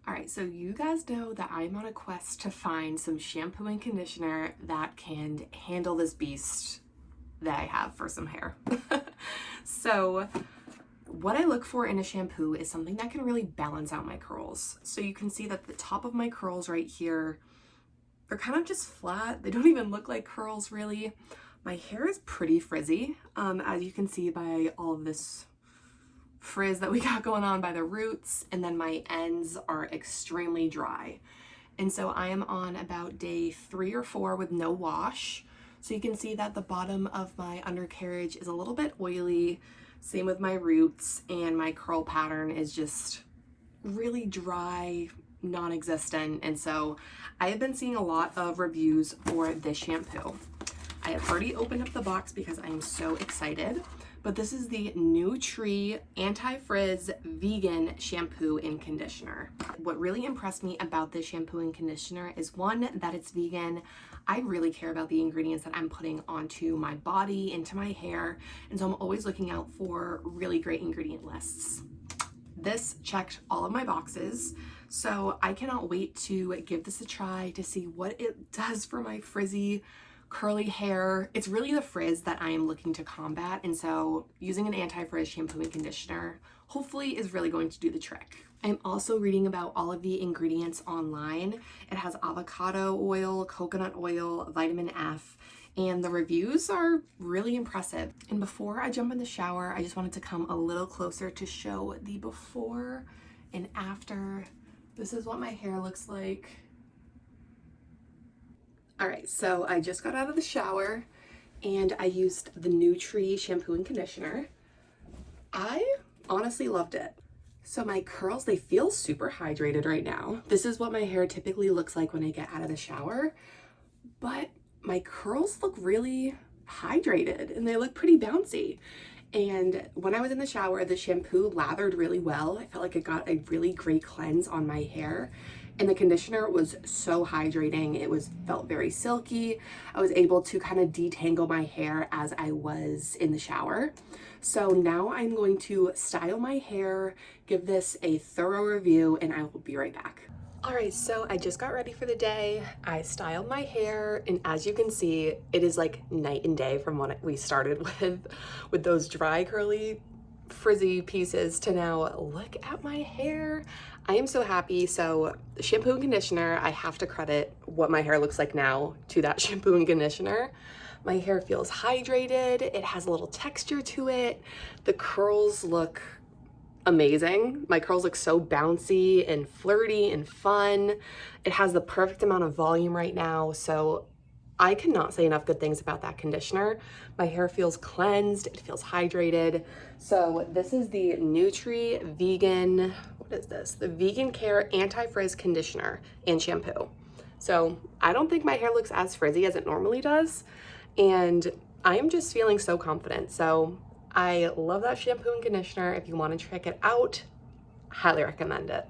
All right, so you guys know that I'm on a quest to find some shampoo and conditioner that can handle this beast that I have for some hair. So what I look for in a shampoo is something that can really balance out my curls. So you can see that the top of my curls right here, they're kind of just flat. They don't even look like curls really. My hair is pretty frizzy, as you can see by all of this frizz that we got going on by the roots, and then my ends are extremely dry. And so I am on about day 3 or 4 with no wash. So you can see that the bottom of my undercarriage is a little bit oily, same with my roots, and my curl pattern is just really dry, non-existent. And so I have been seeing a lot of reviews for this shampoo. I have already opened up the box because I am so excited, but this is the Nutree Anti-Frizz Vegan Shampoo and Conditioner. What really impressed me about this shampoo and conditioner is one, that it's vegan. I really care about the ingredients that I'm putting onto my body, into my hair, and so I'm always looking out for really great ingredient lists. This checked all of my boxes, so I cannot wait to give this a try to see what it does for my frizzy, curly hair. It's really the frizz that I am looking to combat, and so using an anti-frizz shampoo and conditioner hopefully is really going to do the trick. I'm also reading about all of the ingredients online. It has avocado oil, coconut oil, vitamin F, and the reviews are really impressive. And before I jump in the shower, I just wanted to come a little closer to show the before and after. This is what my hair looks like. All right, so I just got out of the shower and I used the Nutree shampoo and conditioner. I honestly loved it. So my curls, they feel super hydrated right now. This is what my hair typically looks like when I get out of the shower, but my curls look really hydrated and they look pretty bouncy. And when I was in the shower, the shampoo lathered really well. I felt like it got a really great cleanse on my hair. And the conditioner was so hydrating. It felt very silky. I was able to kind of detangle my hair as I was in the shower. So now I'm going to style my hair, give this a thorough review, and I will be right back. All right, so I just got ready for the day. I styled my hair, and as you can see, it is like night and day from what we started with those dry, curly, frizzy pieces to now look at my hair. I am so happy. So the shampoo and conditioner, I have to credit what my hair looks like now to that shampoo and conditioner. My hair feels hydrated. It has a little texture to it. The curls look amazing. My curls look so bouncy and flirty and fun. It has the perfect amount of volume right now. So I cannot say enough good things about that conditioner. My hair feels cleansed, it feels hydrated. So this is the Nutree Vegan, what is this? The Vegan Care Anti-Frizz Conditioner and Shampoo. So I don't think my hair looks as frizzy as it normally does. And I am just feeling so confident. So I love that shampoo and conditioner. If you want to check it out, highly recommend it.